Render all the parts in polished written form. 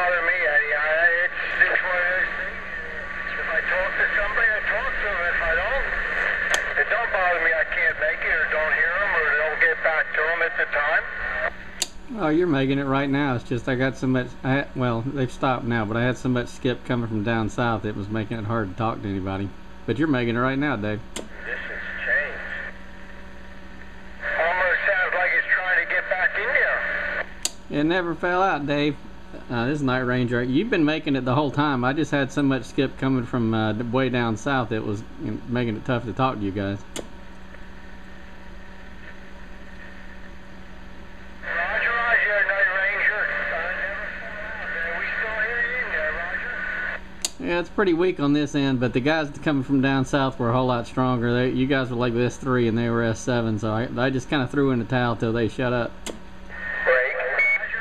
bother me, Eddie. It's one of those things. If I talk to somebody, I talk to them. If I don't, it don't bother me. I can't make it, or don't hear them, or don't get back to them at the time. Oh, you're making it right now. It's just I got so much. Well, they've stopped now, but I had so much skip coming from down south. It was making it hard to talk to anybody. But you're making it right now, Dave. This has changed. Almost sounds like it's trying to get back in there. It never fell out, Dave. This is Night Ranger. You've been making it the whole time. I just had so much skip coming from way down south. It was making it tough to talk to you guys. Yeah, it's pretty weak on this end, but the guys coming from down south were a whole lot stronger. You guys were like S3 and they were S7, so I just kind of threw in the towel till they shut up. Break.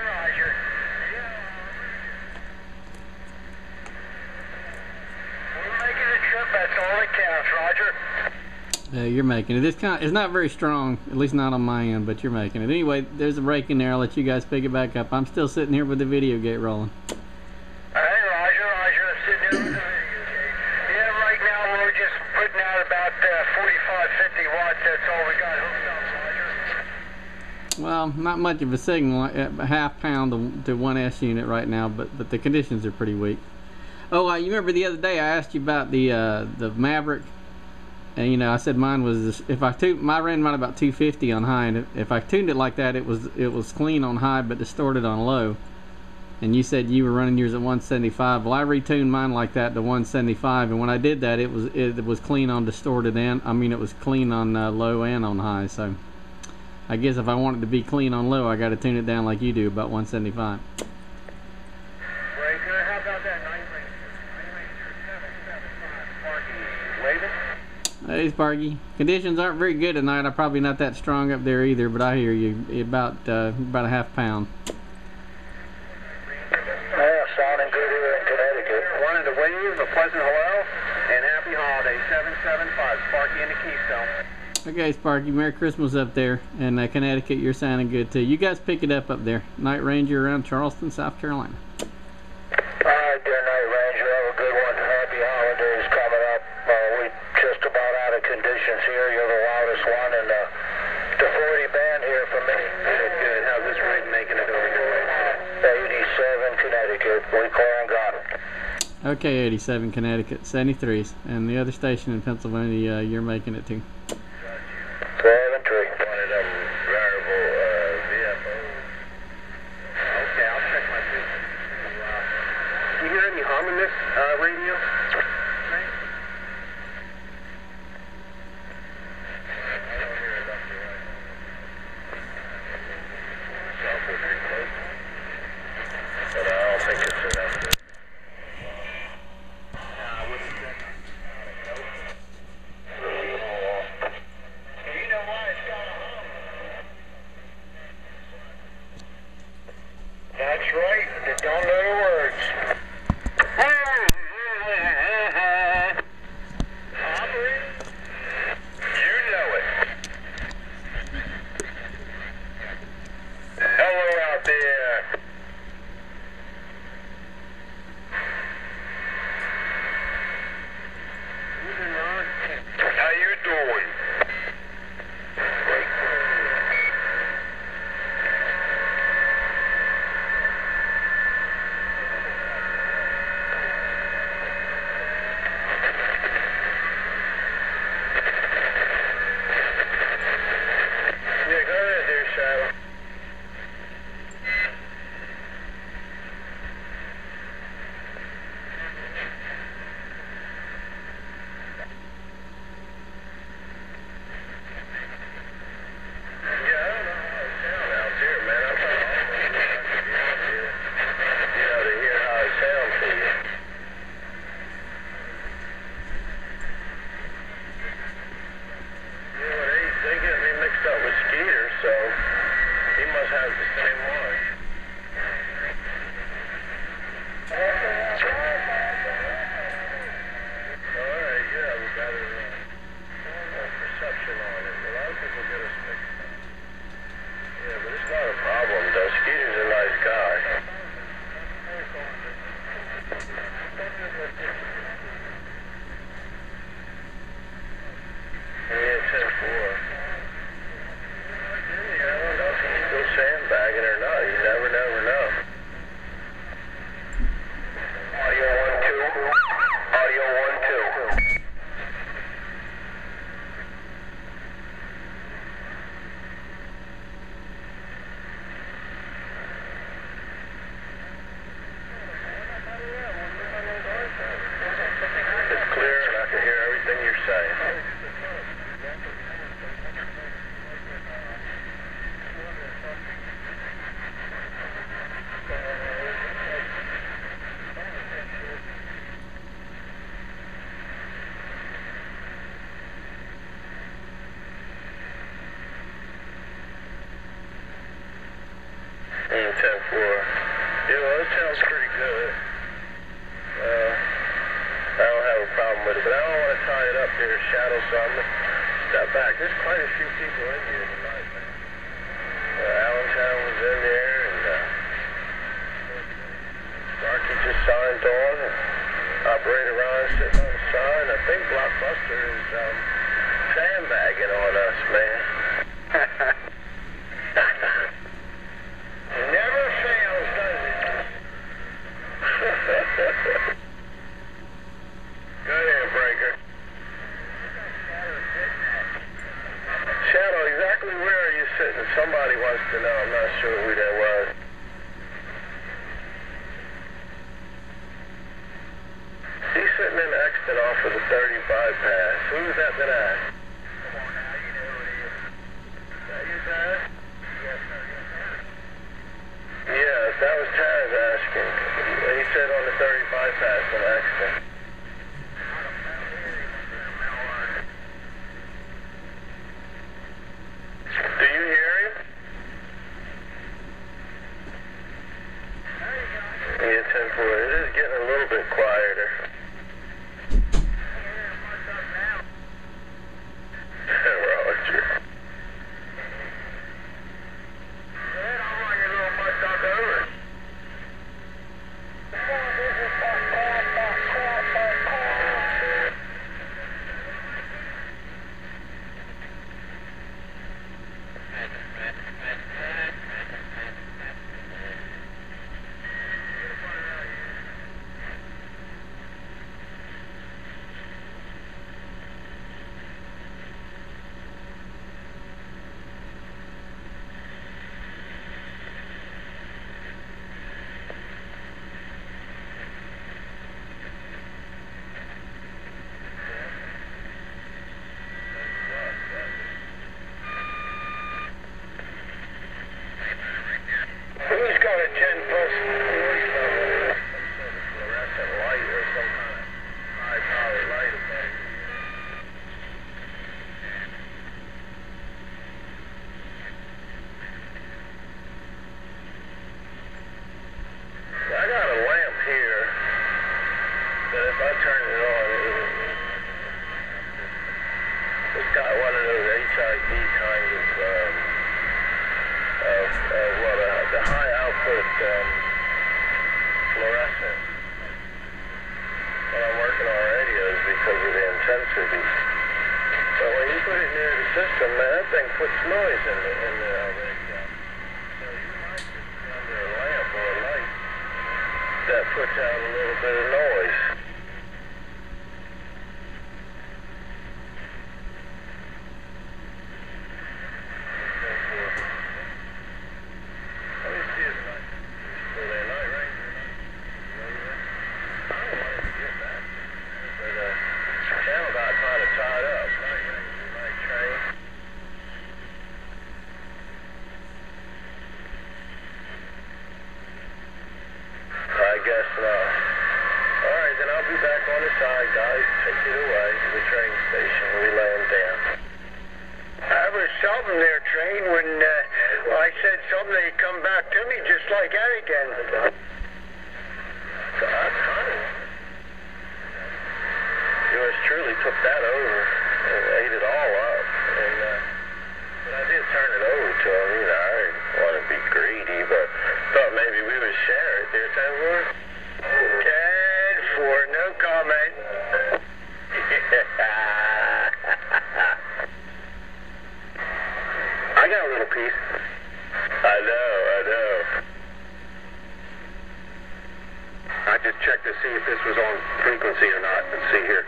Roger. We're making a trip, that's all that counts, Roger. Yeah, you're making it. It's not very strong, at least not on my end, but you're making it. Anyway, there's a break in there. I'll let you guys pick it back up. I'm still sitting here with the video gate rolling. Well, not much of a signal, a half pound to 1S unit right now, but the conditions are pretty weak. Oh, you remember the other day I asked you about the Maverick, and I said mine was my ran mine about 250 on high, and if I tuned it like that, it was clean on high but distorted on low. And you said you were running yours at 175. Well, I retuned mine like that to 175, and when I did that, it was clean on distorted and it was clean on low and on high. So I guess if I want it to be clean on low, I got to tune it down like you do, about 175. Breaker, how about that? Night Ranger 775, Sparky. Waving? Hey, Sparky. Conditions aren't very good tonight. I'm probably not that strong up there either, but I hear you. About a half pound. Sounding good here in Connecticut. Wanted to wave a pleasant hello and happy holidays. 775, Sparky in the Keystone. Okay, Sparky, Merry Christmas up there. And Connecticut, you're sounding good too. You guys pick it up there. Night Ranger around Charleston, South Carolina. Alright there, Night Ranger. Have a good one. Happy holidays coming up. We just about out of conditions here. You're the loudest one in the 40 band here for me. Good. How's this rig making it over your way? 87 Connecticut. We clear and got it. Okay, 87 Connecticut, 73s. And the other station in Pennsylvania, you're making it too. 7-3. Wanted a variable VFO. Okay, I'll check my business. Do you hear any hum in this radio? That's right. They don't know the words. Operator? You know it. Hello out there. How you doing? Yeah, well, it sounds pretty good. I don't have a problem with it, but I don't want to tie it up here, Shadow, so I'm going to step back. There's quite a few people in here tonight, man. Allentown was in there, and Sparky just signed on, and Operator Ron sitting on the side. I think Blockbuster is sandbagging on us, man. It never fails, does it? Go ahead, Breaker. Shadow, exactly where are you sitting? Somebody wants to know. I'm not sure who that was. He's sitting in Exton off of the 35 pass. Who's that been asked? Come on now, you know who it is. Is that you, Taz? Yes, sir. Yes, that was Taz asking. He said on the 35 pass in Exton. Do you hear him? Yeah, 10-4. It is getting a little bit quieter. Roger. I'll run your little mud duck over. Who's got a 10 plus fluorescent light or some kind of high power light effect? I got a lamp here that if I turn it on, it's got one of those HID kind of the high output fluorescent. When I'm working on radios because of the intensity. But when you put it near the system, man, that thing puts noise in the radio. So you might just be under a lamp or a light that puts out a little bit of noise. I guess not. Alright, then I'll be back on the side, guys. Take it away to the train station. We laying down. I was something there, train, when I said something, they come back to me just like that again. That's funny. Yours truly took that over and ate it all up. And, but I did turn it over to him. You know, I didn't want to be greedy, but thought maybe we would share it. There, 10-4. 10-4, no comment. I got a little piece. I know. I just checked to see if this was on frequency or not. Let's see here.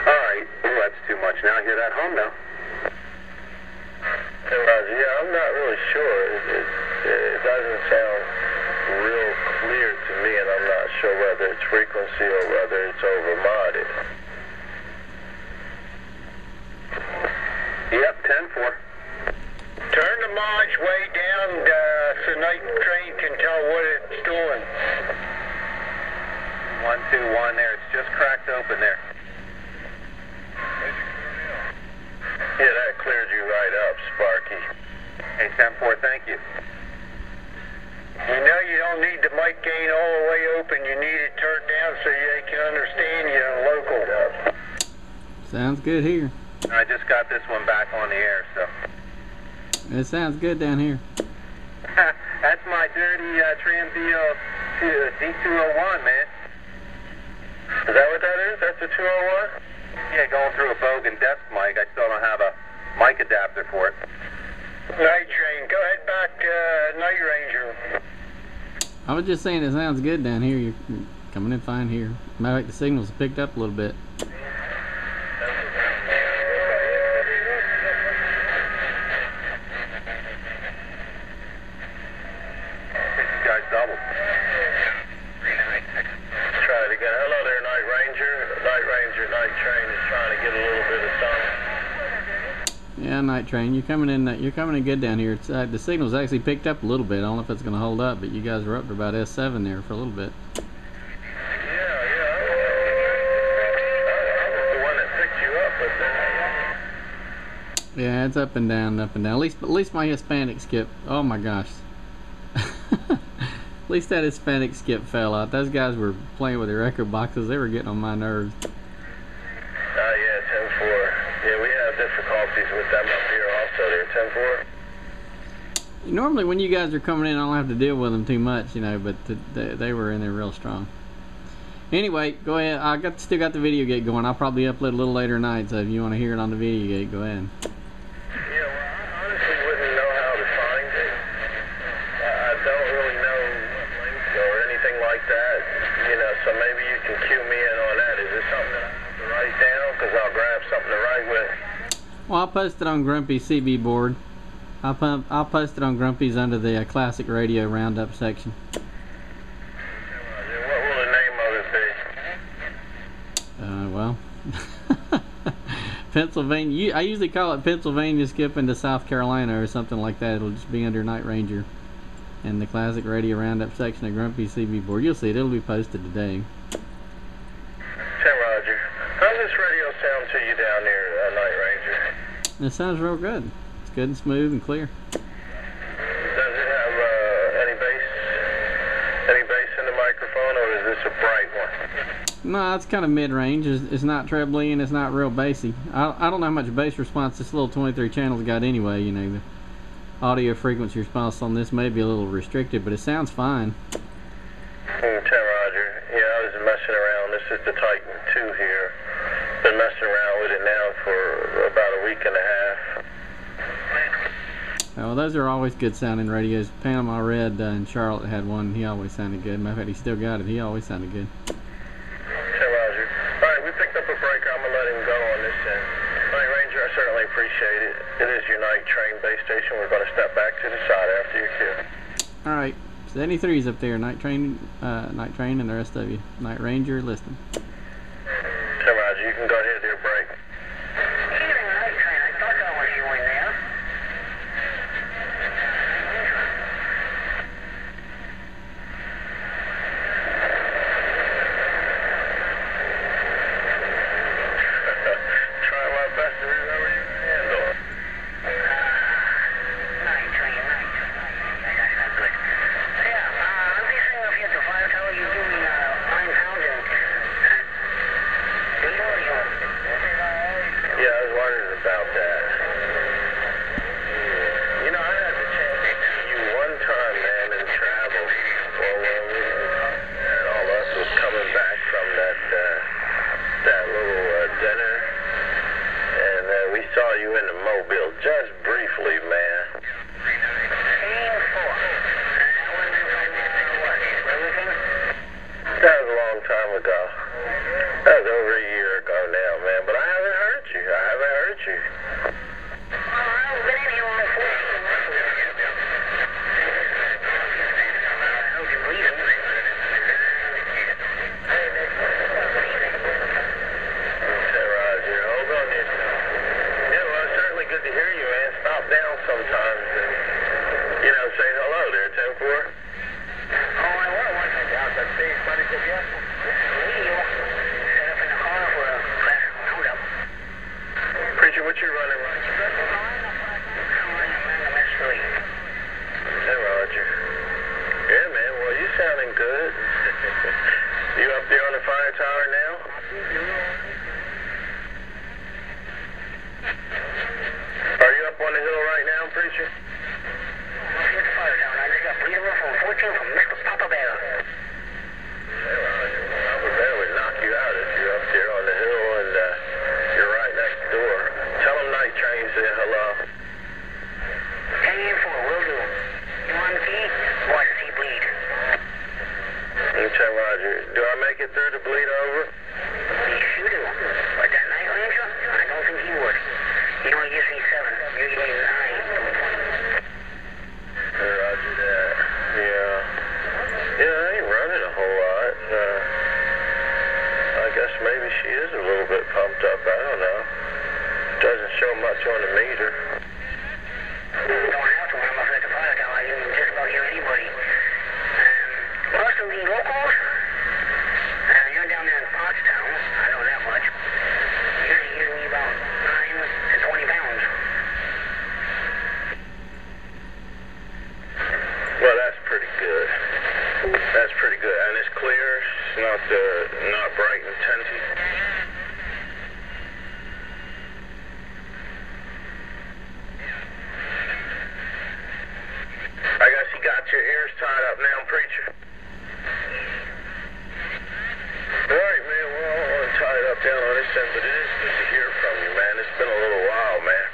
All right. Oh, that's too much. Now I hear that hum now. Hey, Roger, yeah, I'm not really sure. It doesn't sound real clear to me, and I'm not sure whether it's frequency or whether it's over-modded. Yep, 10-4. Turn the mods way down so night train can tell what it's doing. 121 there. It's just cracked open there. Yeah, that cleared you right up, Sparky. Hey, 10-4, thank you. You know you Sounds good here. I just got this one back on the air, so. It sounds good down here. That's my dirty Tram D201, man. Is that what that is? That's a 201? Yeah, going through a Bogan desk mic. I still don't have a mic adapter for it. Night Train, go ahead back, Night Ranger. I was just saying it sounds good down here. You're coming in fine here. Matter of fact, the signal's picked up a little bit. Yeah, Night Train, you're coming in good down here. It's, the signal's actually picked up a little bit. I don't know if it's going to hold up, but you guys were up to about S7 there for a little bit. Yeah. I was the one that picked you up, but then... Yeah, it's up and down, up and down. At least my Hispanic skip. Oh my gosh. At least that Hispanic skip fell out. Those guys were playing with their record boxes. They were getting on my nerves. Yeah, 10-4. Yeah, we have difficulties with them up here also. They're 10-4. Normally when you guys are coming in, I don't have to deal with them too much, you know, but they were in there real strong. Anyway, go ahead. I still got the video gate going. I'll probably upload a little later tonight, so if you want to hear it on the video gate, go ahead. Yeah, well, I honestly wouldn't know how to find it. I don't really know links or anything like that, you know, so maybe you can cue me in on that. Is this something that I have to write down? Because I'll grab something to write with. Well, I'll post it on Grumpy's CB board. I'll post it on Grumpy's under the classic radio roundup section. What will the name of it be? Well, Pennsylvania. I usually call it Pennsylvania skipping to South Carolina or something like that. It'll just be under Night Ranger and the classic radio roundup section of Grumpy's CB board. You'll see it. It'll be posted today. Roger. How's this radio sound to you down there, Night Ranger? It sounds real good. It's good and smooth and clear. Does it have any bass in the microphone, or is this a bright one? No, it's kind of mid-range. It's not trebly and it's not real bassy. I don't know how much bass response this little 23 channel's got anyway. You know, the audio frequency response on this may be a little restricted, but it sounds fine. 10 Roger. Yeah, I was messing around. This is the Titan 2 here. Been messing around with it now for about a week and a half. Well, those are always good sounding radios. Panama Red in Charlotte had one. He always sounded good. Matter of fact, he still got it. He always sounded good. 10 Roger. Alright, we picked up a breaker. I'm going to let him go on this end. Night Ranger, I certainly appreciate it. It is your Night Train base station. We're going to step back to the side after your cue. Alright. 73's up there. Night Train and the rest of you. Night Ranger, listen. 10 Roger, you can go ahead and do a break. Night Train, I thought that was you in there. Try my best to remember you can handle. Night Train. That's not good. Yeah, I'm just saying up here at the fire tower, you do me 9 pounds and... Yeah, I was wondering about that. You know, I had the chance to see you one time, man, in travel. Well, when we and all us was coming back from that little dinner, and we saw you in the Mobile just briefly, man. That was a long time ago. That was over a year ago now, man. But I haven't heard you. Okay, Roger. Hold on there. Yeah, well, it's certainly good to hear you, man. Stop down sometimes and, you know, say hello there, 10-4. Preacher, what you running, Roger? Hey, Roger. Yeah, man, well, you sounding good. You up there on the fire tower now? Okay, Roger. Do I make it through to bleed over? Yes, you do. But that night ranger, I don't think he would. He only gives me 7. You give me 9. Roger that. Yeah. Yeah, I ain't running a whole lot. I guess maybe she is a little bit pumped up. I don't know. Doesn't show much on the meter. You don't have to. I'm afraid the fire tower. You can just about hear anybody. Most of the locals, you're down there in Pottstown. I know that much. You're usually about 9 to 20 pounds. Well, that's pretty good. That's pretty good. And it's clear. It's not bright and tinty. I guess you got your ears tied up now, preacher. All right, man. Well, I don't want to tie it up down on this end, but it is good to hear from you, man. It's been a little while, man.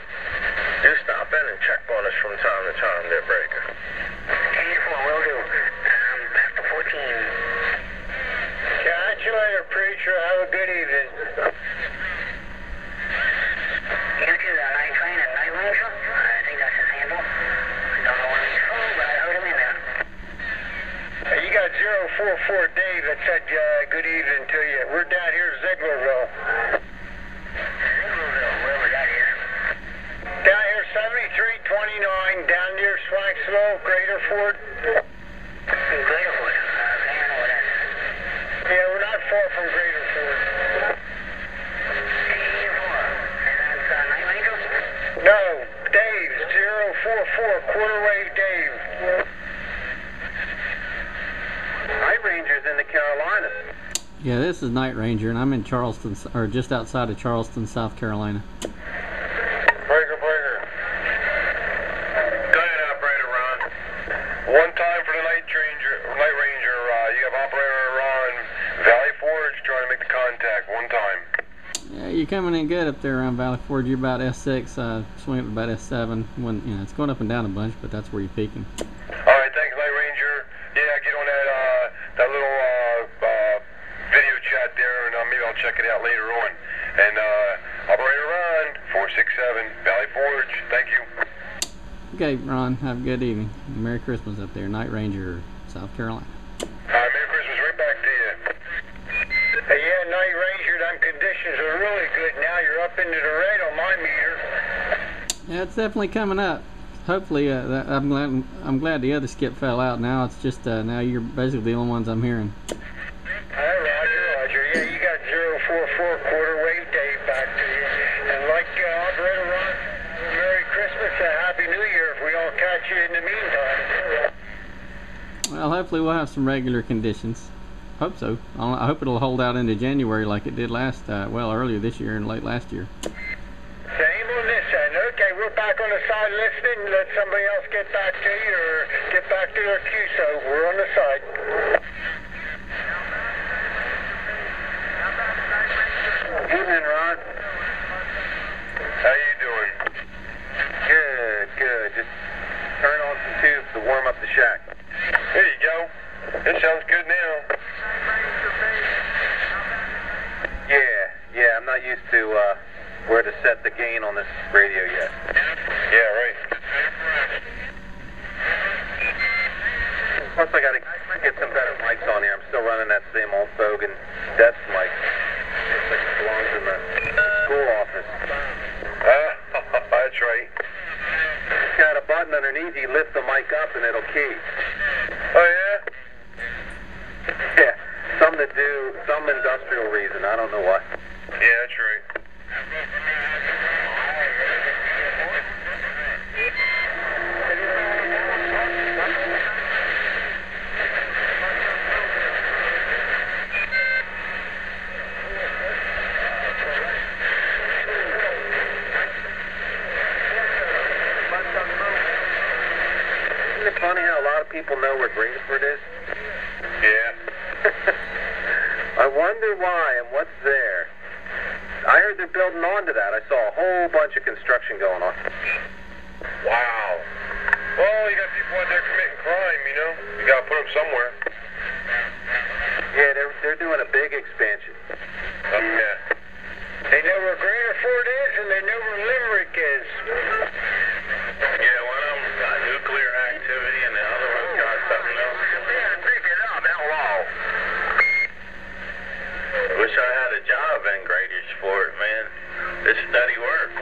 Do stop in and check on us from time to time, there, Breaker. 84, will do. Back to 14. Catch you later, preacher. Have a good evening. You do the night train and night ranger? I think that's his handle. I don't know where he's from, but I heard him in there. You got 044 Dave that said good evening to you. We're down here in Zieglerville. Zieglerville, wherever that is. Down here, 7329, down near Swanksville, Greater Ford. Greaterfoot. Okay, I know where that is. Yeah, we're not far from Greater Ford. 84. And that's night ranger? No, Dave, 044, quarter wave Dave. Night Ranger's in the Carolinas. Yeah, this is Night Ranger, and I'm in Charleston, or just outside of Charleston, South Carolina. Breaker. Go ahead, Operator Ron. One time for the Night Ranger. You have Operator Ron, Valley Forge, trying to make the contact. One time. Yeah, you're coming in good up there around Valley Forge. You're about S6, swing up to about S7. When it's going up and down a bunch, but that's where you're peaking. All right, thanks, Night Ranger. Yeah, get on that little video chat there, and maybe I'll check it out later on. And Operator Ron, 467, Valley Forge. Thank you. Okay, Ron, have a good evening. Merry Christmas up there, Night Ranger, South Carolina. Merry Christmas, right back to you. Hey, yeah, Night Ranger, them conditions are really good now. You're up into the red on my meter. Yeah, it's definitely coming up. Hopefully, I'm glad the other skip fell out. Now it's just now you're basically the only ones I'm hearing. Hi, Roger. Yeah, you got 044 quarter wave Dave back to you. And like Operator Ron, Merry Christmas and Happy New Year if we all catch you in the meantime. Well, hopefully we'll have some regular conditions. Hope so. I hope it'll hold out into January like it did earlier this year and late last year. Same on this end. Okay, we're back on the side listening. Let somebody else get back to you or get back to their queue. So we're on the side. Evening, Ron. How you doing? Good. Just turn on some tubes to warm up the shack. There you go. It sounds good now. Yeah, I'm not used to where to set the gain on this radio yet. Yeah, right. Plus, I gotta get some better mics on here. I'm still running that same old Bogan desk mic. Looks like it belongs in the school office. That's right. It's got a button underneath. You lift the mic up and it'll key. Oh, yeah? Yeah, some industrial reason. I don't know why. Yeah, that's right. Isn't it funny how a lot of people know where Greensford is? Yeah. I wonder why and what's there. I heard they're building onto that. I saw a whole bunch of construction going on. Wow. Well, you got people out there committing crime, you know? You gotta put them somewhere. They're doing a big expansion. Okay. They know where Grangerford is, and they know where Limerick is. Yeah, one of them's got nuclear activity, and the other one's got something else. Yeah, pick it up. Hello. Wish I had a job in Gradish for it, man. It's steady work.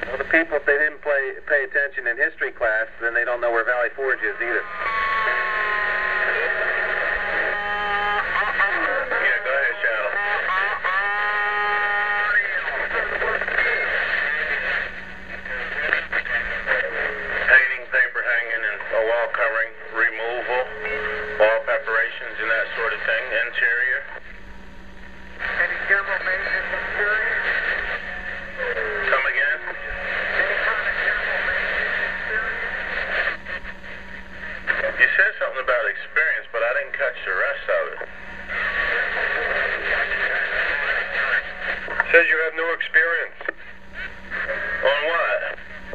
Well, the people, if they didn't pay attention in history class, then they don't know where Valley Forge is either. Yeah, go ahead, Shadow. Painting, paper hanging, and wall covering, removal, wall preparations, and that sort of thing. Interior. Any general maintenance interior? Come again? You said something about experience, but I didn't catch the rest of it. Says you have no experience. On what?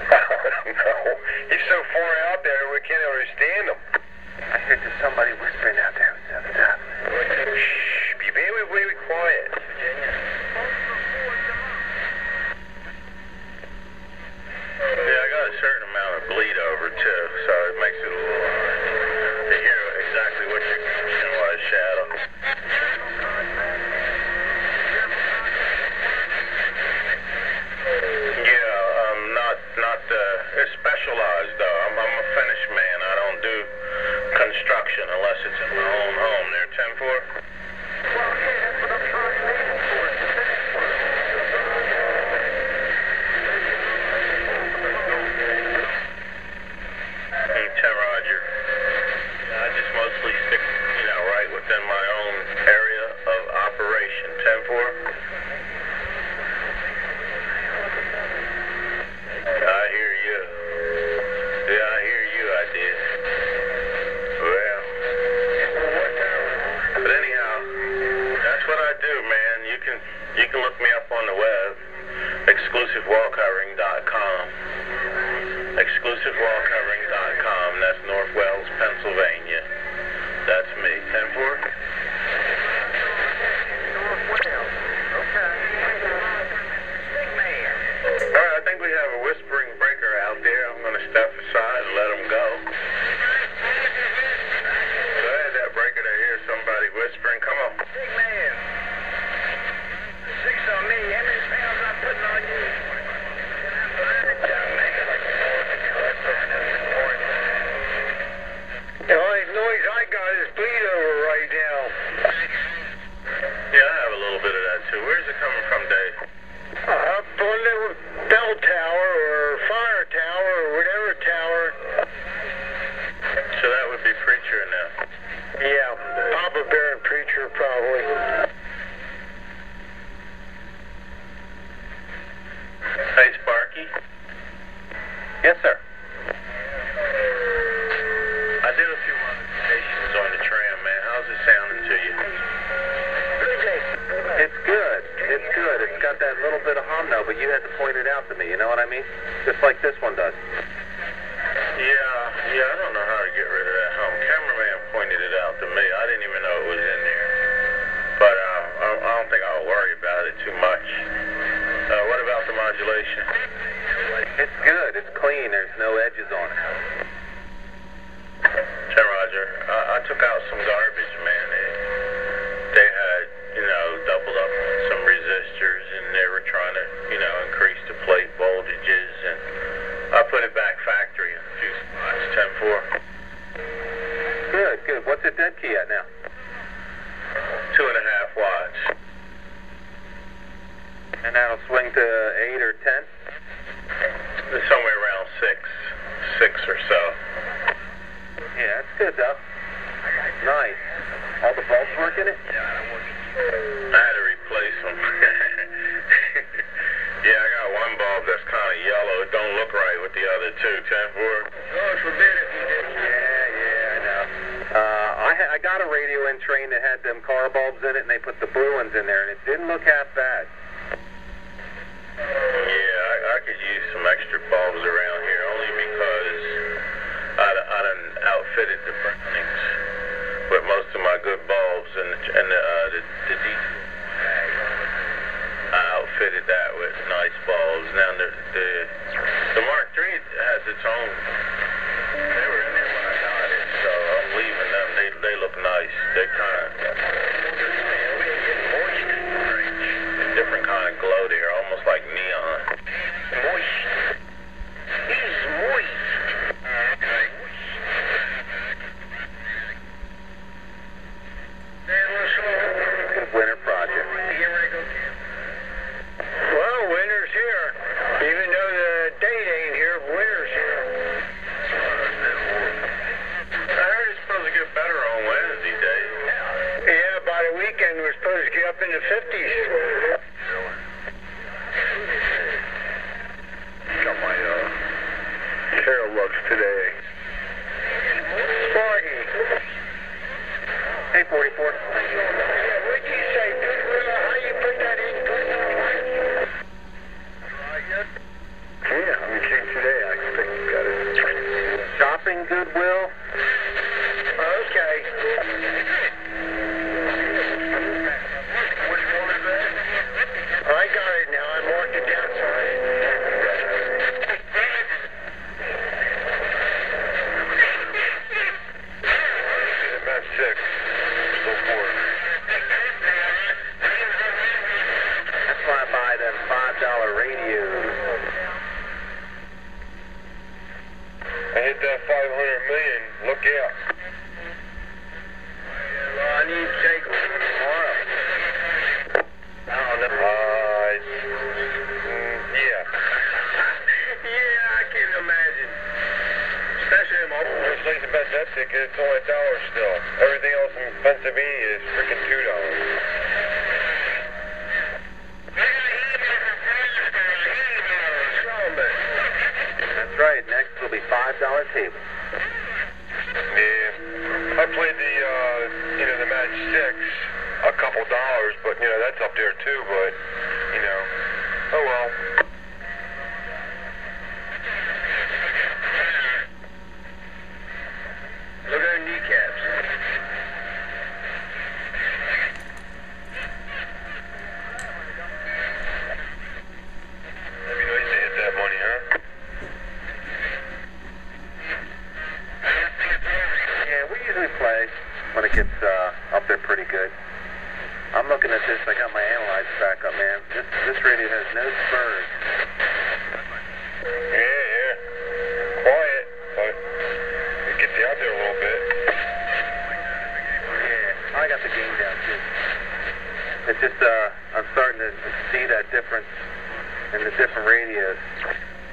I don't know. He's so far out there we can't understand him. I heard there's somebody whispering out there. Shh, be very, very quiet. Yeah, I got a certain amount of bleed over too, so it makes it a little hard to hear exactly what your question was, Shadow. It's specialized though. I'm a finished man. I don't do construction unless it's in my own home. There, 10-4. Roger. I just mostly stick, right within my own area of operation. 10-4. I hear you. Yeah, I hear you, I did. Well, but anyhow, that's what I do, man. You can look me up on the web, exclusivewallcovering.com. Exclusivewallcovering.com. That's North Wells, Pennsylvania. That's me. 10-4. I think we have a whispering breaker out there. I'm going to step aside and let him go. Go ahead, that breaker to hear somebody whispering. Come on. Big man. 6 on me. How many pounds I'm putting on you? The only noise I got is bleed over right now. Yeah, I have a little bit of that too. Where's it coming from, Dave? Up on the bell tower or fire tower or whatever tower. So that would be Preacher now. Yeah, Papa Bear and Preacher probably. Hey, Sparky. Yes, sir. I did a few modifications on the tram, man. How's it sounding to you? It's good. It's good. It's got that little bit of hum though, but you had to point it out to me. You know what I mean? Just like this one does. Yeah. I don't know how to get rid of that hum. Cameraman pointed it out to me. I didn't even know it was in there. But I don't think I'll worry about it too much. What about the modulation? It's good. It's clean. There's no edges on it. Roger. I took out some garbage, man. They had, doubled up some resistors, and they were trying to, increase the plate voltages, and I put it back factory in a few spots. 10-4. Good. What's the dead key at now? 2.5 watts. And that'll swing to 8 or 10? Somewhere around 6 or so. Yeah, that's good though. Nice. All the bulbs work in it? Yeah, I had to replace them. Yeah, I got one bulb that's kind of yellow. It don't look right with the other two. 10-4. Oh, forbid it. Yeah, I know. I got a radio in train that had them car bulbs in it, and they put the blue ones in there, and it didn't look half bad. Yeah, I could use some extra bulbs around here, only because I done outfitted the Brownings with most of my good weekend we're supposed to get up in the 50s. Got my tail looks today. Sparky. Hey, 44. What'd you say, Goodwill? How you put that in, Goodwill? Yeah, I'm checking today. I expect you got it. Shopping Goodwill? Okay. I got it now. I marked it down. About 6. Still 4. That's why I buy them $5 radios. I hit that 500 million. Look out. Well, I need to take them tomorrow. I don't know. Yeah. Yeah, I can imagine. Especially in my Just like the best that ticket, it's only $1 still. Everything else in Pennsylvania is freaking $2. That's right. Next will be $5 table. Yeah. I played the match 6, a couple dollars, but, that's up there too, but, oh well. Look at her kneecaps. That'd be nice to hit that money, huh? Yeah, we usually play when it gets up there pretty good. I'm looking at this. I got my analyzer back up, man. This radio has no spurs. Yeah. Quiet, but it gets you out there a little bit. Yeah, I got the game down too. It's just I'm starting to see that difference in the different radios.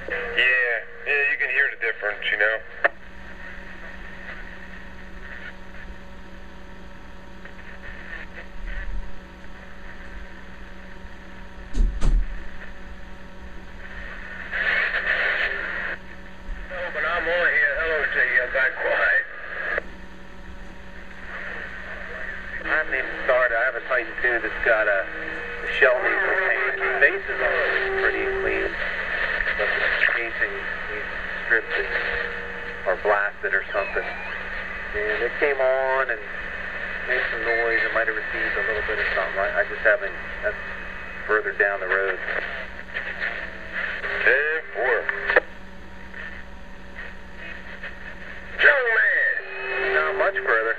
Yeah, you can hear the difference, But I'm on here. Hello to you. I'm back quiet. I haven't even started. I have a Titan 2 that's got a shell needs repainted. The base is already pretty clean, but the casing needs stripped or blasted or something. And it came on and made some noise. It might have received a little bit of something. I just haven't. That's further down the road. 10-4. Young man. Not much further.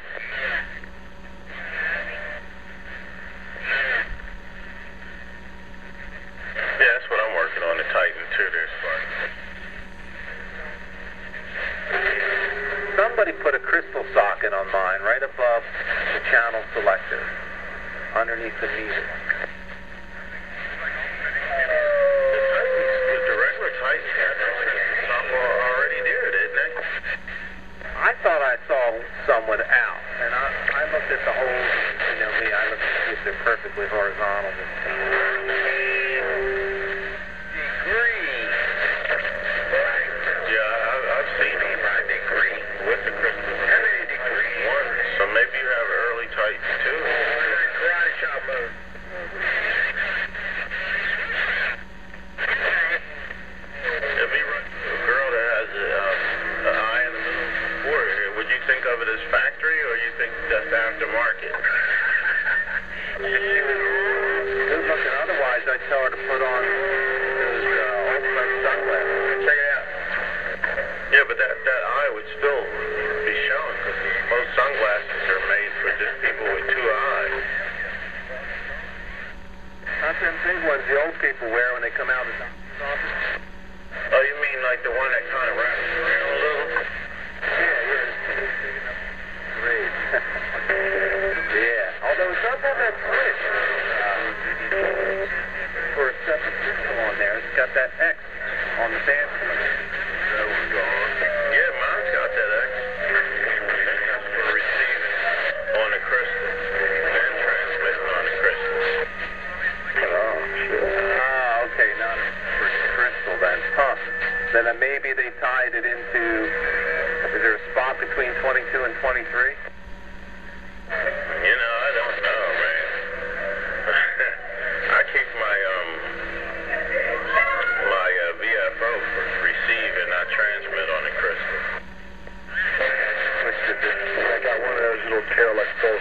Yeah, that's what I'm working on, the Titan 2 this far. Somebody put a crystal socket on mine right above the channel selector, underneath the meter. The regular Titan had already there, didn't they? I thought I saw some without, and I looked at the holes, me, I looked to see if they're perfectly horizontal. Yeah, I've seen it. Degree with the crystal. How many degrees? 1. So maybe you have early Titan too. Karate chop mode. If you run a girl that has an eye in the middle for it, would you think of it as factory or you think that's aftermarket? If she was good looking otherwise, I'd tell her to put on those ultimate sunglasses. Check it out. Yeah, but that eye would still be shown because most sunglasses are made for just people with 2 eyes. Not them big ones the old people wear when they come out of the doctor's office. Oh, you mean like the one that kind of wraps around a little? Yeah. Great. Yeah. Although it does have that switch for a separate system on there. It's got that X on the band. That one's gone. Yeah, mine's got that X. That's for receiving on the crystal and transmitting on Here, let's go